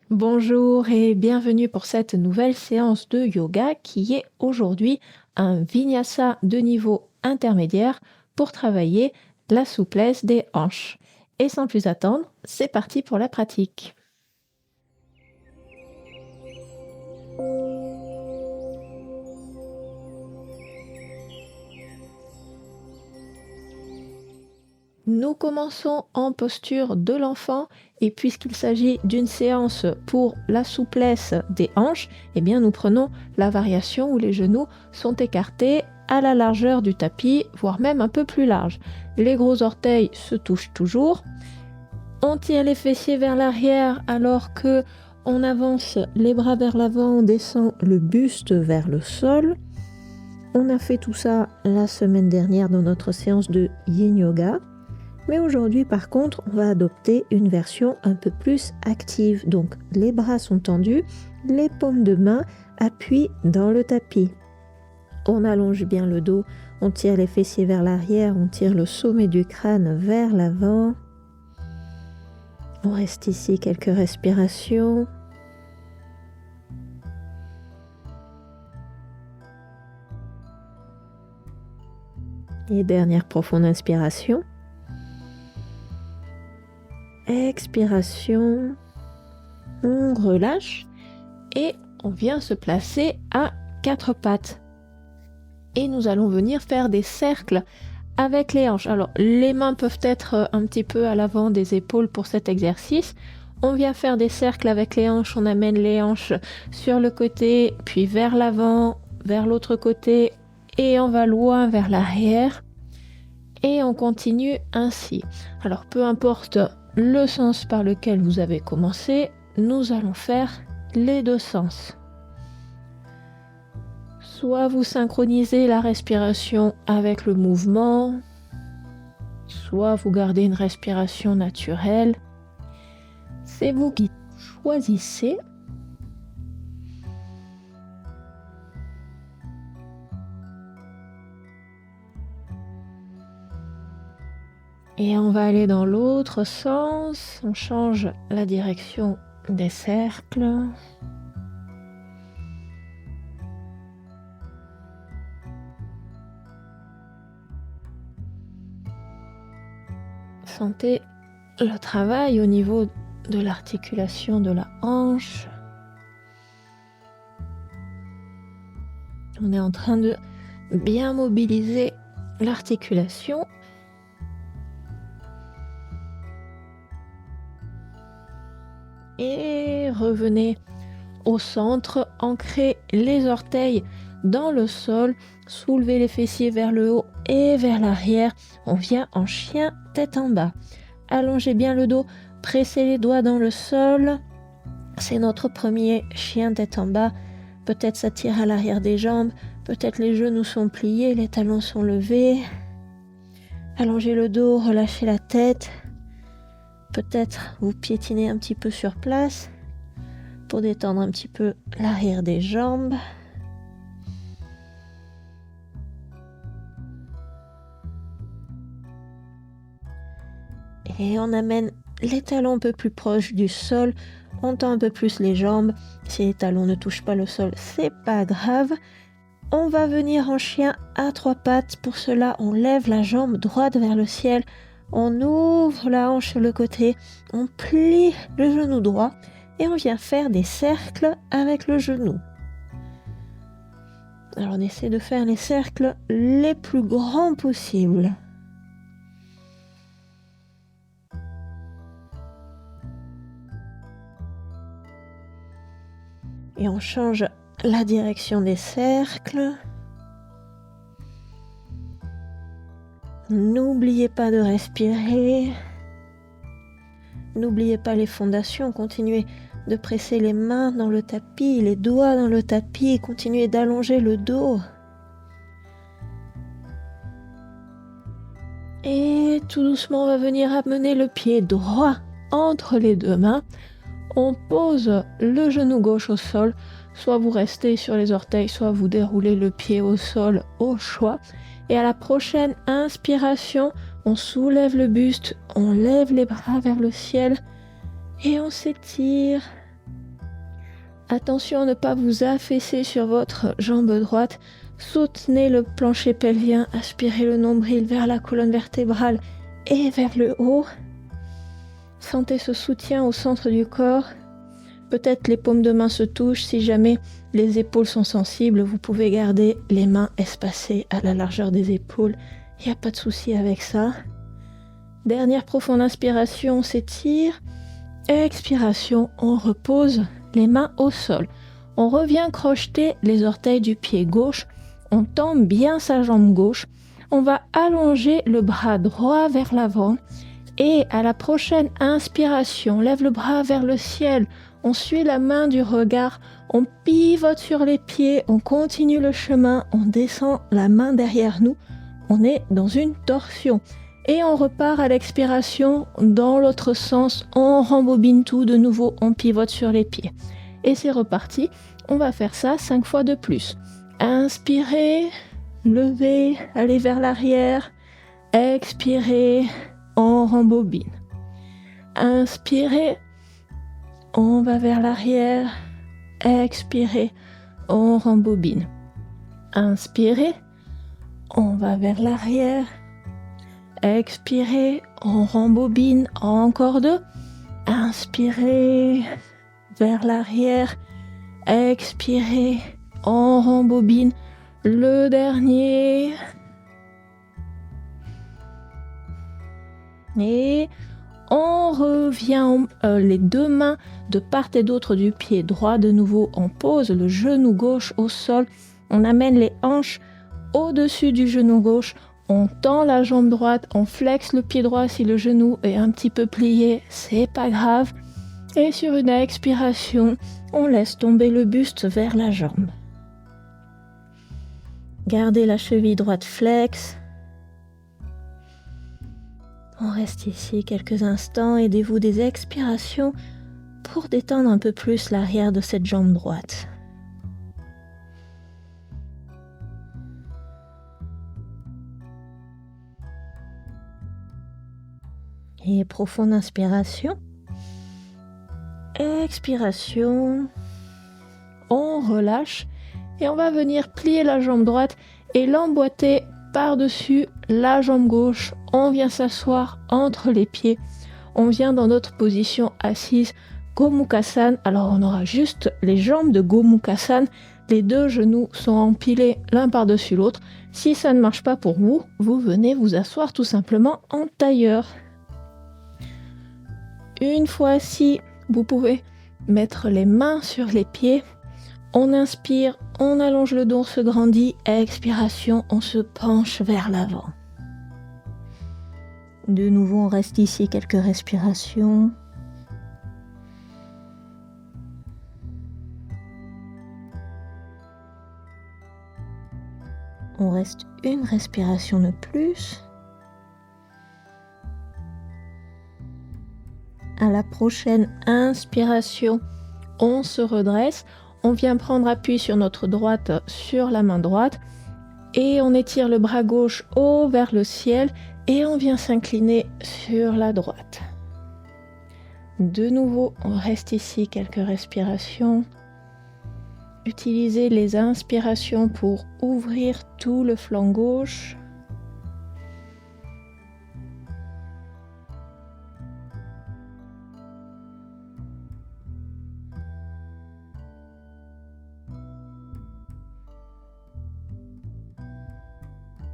Bonjour et bienvenue pour cette nouvelle séance de yoga qui est aujourd'hui un vinyasa de niveau intermédiaire pour travailler la souplesse des hanches. Et sans plus attendre, c'est parti pour la pratique. Nous commençons en posture de l'enfant et puisqu'il s'agit d'une séance pour la souplesse des hanches, eh bien nous prenons la variation où les genoux sont écartés à la largeur du tapis, voire même un peu plus large. Les gros orteils se touchent toujours. On tire les fessiers vers l'arrière alors que on avance les bras vers l'avant, on descend le buste vers le sol. On a fait tout ça la semaine dernière dans notre séance de Yin Yoga. Mais aujourd'hui, par contre, on va adopter une version un peu plus active. Donc, les bras sont tendus, les paumes de main appuient dans le tapis. On allonge bien le dos, on tire les fessiers vers l'arrière, on tire le sommet du crâne vers l'avant. On reste ici quelques respirations. Et dernière profonde inspiration. Expiration, on relâche et on vient se placer à quatre pattes. Et nous allons venir faire des cercles avec les hanches. Alors, les mains peuvent être un petit peu à l'avant des épaules pour cet exercice. On vient faire des cercles avec les hanches, on amène les hanches sur le côté, puis vers l'avant, vers l'autre côté, et on va loin vers l'arrière. Et on continue ainsi. Alors, peu importe le sens par lequel vous avez commencé, nous allons faire les deux sens. Soit vous synchronisez la respiration avec le mouvement, soit vous gardez une respiration naturelle. C'est vous qui choisissez. Et on va aller dans l'autre sens, on change la direction des cercles. Sentez le travail au niveau de l'articulation de la hanche. On est en train de bien mobiliser l'articulation. Et revenez au centre, ancrez les orteils dans le sol, soulevez les fessiers vers le haut et vers l'arrière. On vient en chien tête en bas. Allongez bien le dos, pressez les doigts dans le sol. C'est notre premier chien tête en bas. Peut-être ça tire à l'arrière des jambes, peut-être les genoux sont pliés, les talons sont levés. Allongez le dos, relâchez la tête. Peut-être vous piétinez un petit peu sur place pour détendre un petit peu l'arrière des jambes. Et on amène les talons un peu plus proches du sol. On tend un peu plus les jambes. Si les talons ne touchent pas le sol, c'est pas grave. On va venir en chien à trois pattes. Pour cela, on lève la jambe droite vers le ciel. On ouvre la hanche sur le côté, on plie le genou droit et on vient faire des cercles avec le genou. Alors on essaie de faire les cercles les plus grands possibles. Et on change la direction des cercles. N'oubliez pas de respirer. N'oubliez pas les fondations. Continuez de presser les mains dans le tapis, les doigts dans le tapis. Continuez d'allonger le dos. Et tout doucement, on va venir amener le pied droit entre les deux mains. On pose le genou gauche au sol. Soit vous restez sur les orteils, soit vous déroulez le pied au sol au choix. Et à la prochaine inspiration, on soulève le buste, on lève les bras vers le ciel et on s'étire. Attention à ne pas vous affaisser sur votre jambe droite. Soutenez le plancher pelvien, aspirez le nombril vers la colonne vertébrale et vers le haut. Sentez ce soutien au centre du corps. Peut-être les paumes de main se touchent. Si jamais les épaules sont sensibles, vous pouvez garder les mains espacées à la largeur des épaules. Il n'y a pas de souci avec ça. Dernière profonde inspiration, on s'étire. Expiration, on repose les mains au sol. On revient crocheter les orteils du pied gauche. On tend bien sa jambe gauche. On va allonger le bras droit vers l'avant. Et à la prochaine inspiration, on lève le bras vers le ciel. On suit la main du regard. On pivote sur les pieds. On continue le chemin. On descend la main derrière nous. On est dans une torsion. Et on repart à l'expiration dans l'autre sens. On rembobine tout de nouveau. On pivote sur les pieds. Et c'est reparti. On va faire ça 5 fois de plus. Inspirez, levez, allez vers l'arrière. Expirez, on rembobine. Inspirez, on va vers l'arrière. Expirez, on rembobine. Inspirez, on va vers l'arrière. Expirez, on rembobine. Encore 2. Inspirez, vers l'arrière. Expirez, on rembobine. Le dernier. Et on revient les 2 mains de part et d'autre du pied droit. De nouveau, on pose le genou gauche au sol. On amène les hanches au-dessus du genou gauche. On tend la jambe droite. On flexe le pied droit si le genou est un petit peu plié. C'est pas grave. Et sur une expiration, on laisse tomber le buste vers la jambe. Gardez la cheville droite flex. On reste ici quelques instants. Aidez-vous des expirations pour détendre un peu plus l'arrière de cette jambe droite. Et profonde inspiration. Expiration. On relâche et on va venir plier la jambe droite et l'emboîter par-dessus la jambe gauche. On vient s'asseoir entre les pieds. On vient dans notre position assise Gomukhasana. Alors on aura juste les jambes de Gomukhasana. Les 2 genoux sont empilés l'un par-dessus l'autre. Si ça ne marche pas pour vous, vous venez vous asseoir tout simplement en tailleur. Une fois assis, vous pouvez mettre les mains sur les pieds. On inspire, on allonge le dos, on se grandit. Expiration, on se penche vers l'avant. De nouveau, on reste ici quelques respirations. On reste une respiration de plus. À la prochaine inspiration, on se redresse. On vient prendre appui sur notre droite, sur la main droite. Et on étire le bras gauche haut vers le ciel. Et on vient s'incliner sur la droite. De nouveau, on reste ici quelques respirations. Utilisez les inspirations pour ouvrir tout le flanc gauche.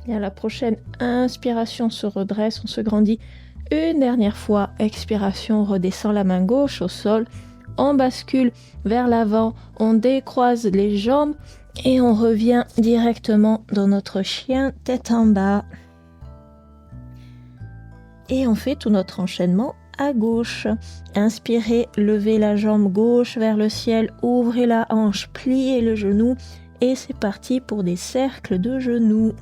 Et à la prochaine inspiration, on se redresse, on se grandit. Une dernière fois, expiration, on redescend la main gauche au sol. On bascule vers l'avant, on décroise les jambes et on revient directement dans notre chien tête en bas. Et on fait tout notre enchaînement à gauche. Inspirez, levez la jambe gauche vers le ciel, ouvrez la hanche, pliez le genou et c'est parti pour des cercles de genoux.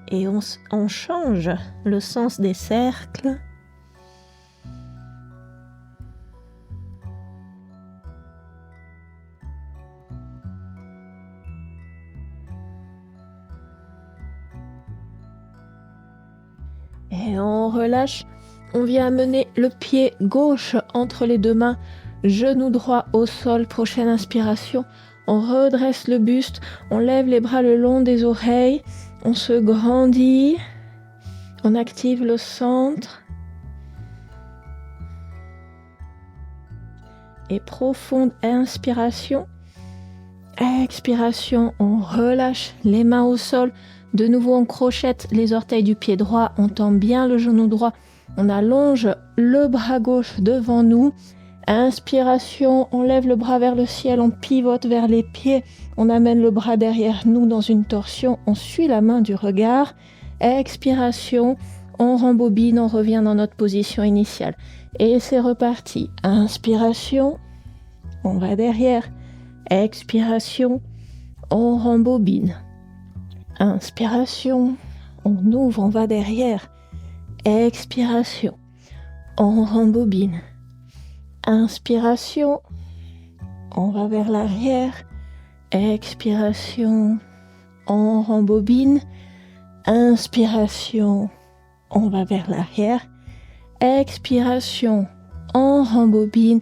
Et on change le sens des cercles. Et on relâche. On vient amener le pied gauche entre les deux mains, genou droit au sol. Prochaine inspiration. On redresse le buste, on lève les bras le long des oreilles, on se grandit, on active le centre. Et profonde inspiration. Expiration, on relâche les mains au sol. De nouveau, on crochette les orteils du pied droit, on tend bien le genou droit. On allonge le bras gauche devant nous. Inspiration, on lève le bras vers le ciel, on pivote vers les pieds, on amène le bras derrière nous dans une torsion, on suit la main du regard. Expiration, on rembobine, on revient dans notre position initiale. Et c'est reparti. Inspiration, on va derrière. Expiration, on rembobine. Inspiration, on ouvre, on va derrière. Expiration, on rembobine. Inspiration, on va vers l'arrière. Expiration, on rembobine. Inspiration, on va vers l'arrière. Expiration, on rembobine.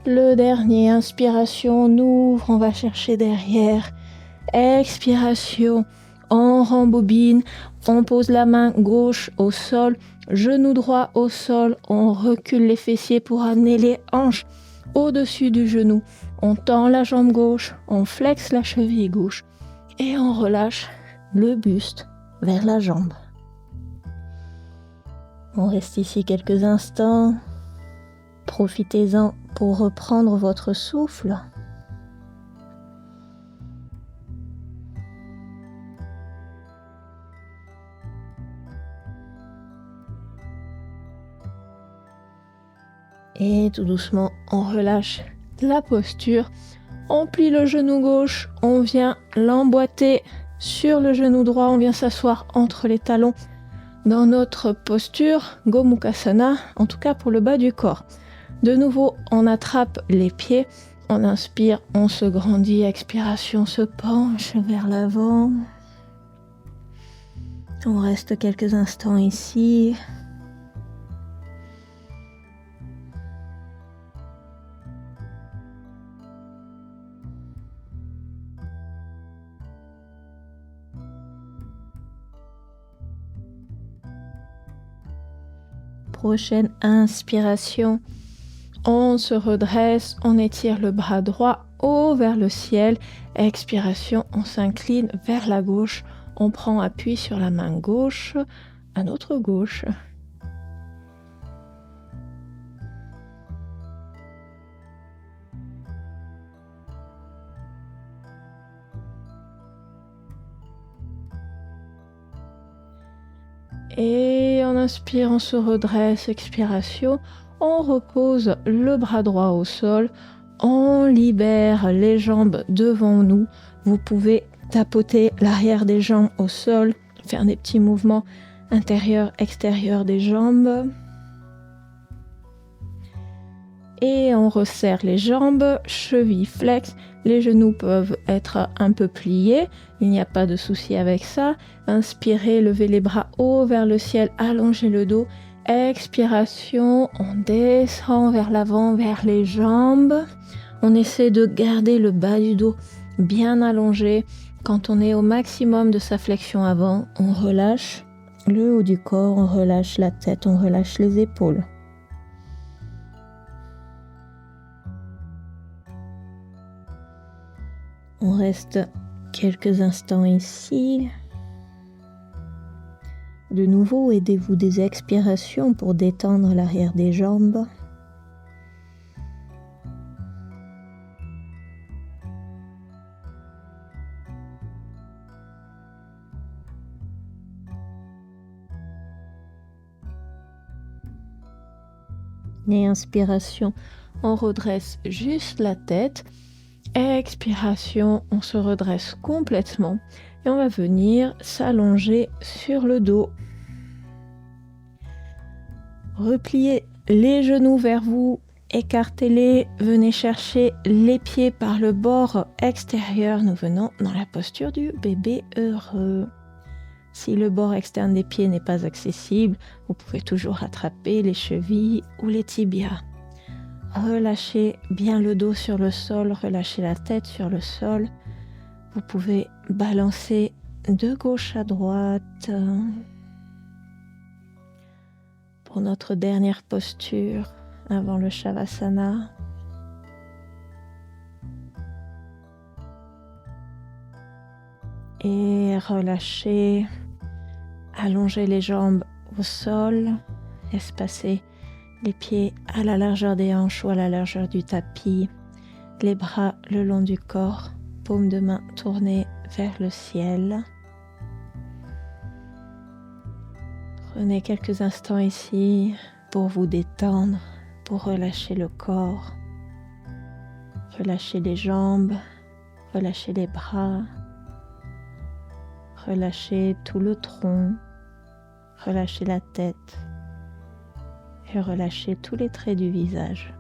Le dernier, inspiration, on ouvre, on va chercher derrière. Expiration, on rembobine. On pose la main gauche au sol. Genou droit au sol, on recule les fessiers pour amener les hanches au-dessus du genou. On tend la jambe gauche, on flexe la cheville gauche et on relâche le buste vers la jambe. On reste ici quelques instants. Profitez-en pour reprendre votre souffle. Et tout doucement, on relâche la posture. On plie le genou gauche, on vient l'emboîter sur le genou droit. On vient s'asseoir entre les talons dans notre posture Gomukhasana, en tout cas pour le bas du corps. De nouveau, on attrape les pieds. On inspire, on se grandit. Expiration, on se penche vers l'avant. On reste quelques instants ici. Prochaine inspiration, on se redresse, on étire le bras droit haut vers le ciel. Expiration, on s'incline vers la gauche, on prend appui sur la main gauche à notre gauche. Et on inspire, on se redresse, expiration, on repose le bras droit au sol, on libère les jambes devant nous. Vous pouvez tapoter l'arrière des jambes au sol, faire des petits mouvements intérieurs, extérieurs des jambes. Et on resserre les jambes, chevilles flex, les genoux peuvent être un peu pliés, il n'y a pas de souci avec ça. Inspirez, levez les bras haut vers le ciel, allongez le dos. Expiration, on descend vers l'avant, vers les jambes. On essaie de garder le bas du dos bien allongé. Quand on est au maximum de sa flexion avant, on relâche le haut du corps, on relâche la tête, on relâche les épaules. On reste quelques instants ici. De nouveau, aidez-vous des expirations pour détendre l'arrière des jambes. Et inspiration, on redresse juste la tête. Expiration, on se redresse complètement et on va venir s'allonger sur le dos. Repliez les genoux vers vous, écartez-les, venez chercher les pieds par le bord extérieur. Nous venons dans la posture du bébé heureux. Si le bord externe des pieds n'est pas accessible, vous pouvez toujours attraper les chevilles ou les tibias. Relâchez bien le dos sur le sol, relâchez la tête sur le sol. Vous pouvez balancer de gauche à droite. Pour notre dernière posture avant le Shavasana. Et relâchez, allongez les jambes au sol, espacez les pieds à la largeur des hanches ou à la largeur du tapis, les bras le long du corps, paumes de main tournées vers le ciel. Prenez quelques instants ici pour vous détendre, pour relâcher le corps, relâcher les jambes, relâcher les bras, relâchez tout le tronc, relâchez la tête et relâchez tous les traits du visage.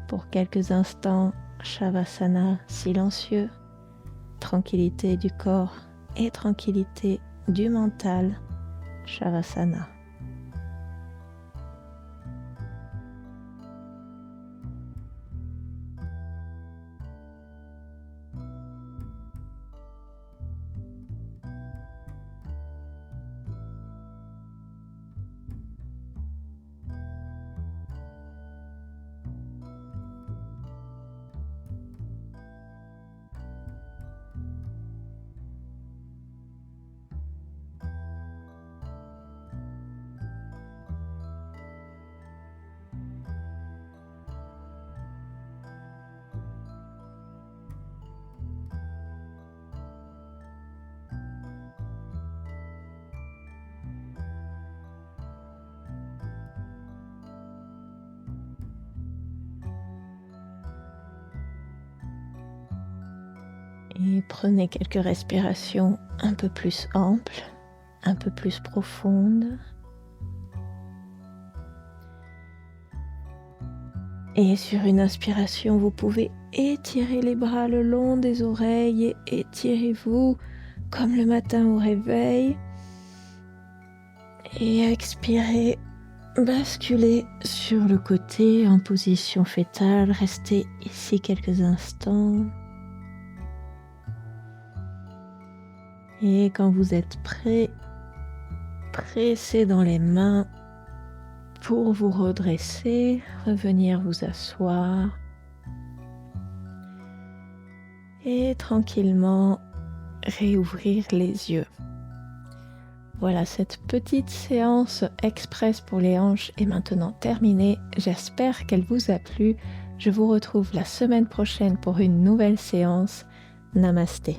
Pour quelques instants, Shavasana silencieux, tranquillité du corps et tranquillité du mental, Shavasana. Et prenez quelques respirations un peu plus amples, un peu plus profondes. Et sur une inspiration, vous pouvez étirer les bras le long des oreilles et étirez-vous comme le matin au réveil. Et expirez, basculez sur le côté en position fétale. Restez ici quelques instants. Et quand vous êtes prêt, pressez dans les mains pour vous redresser, revenir vous asseoir et tranquillement réouvrir les yeux. Voilà, cette petite séance express pour les hanches est maintenant terminée. J'espère qu'elle vous a plu. Je vous retrouve la semaine prochaine pour une nouvelle séance. Namasté.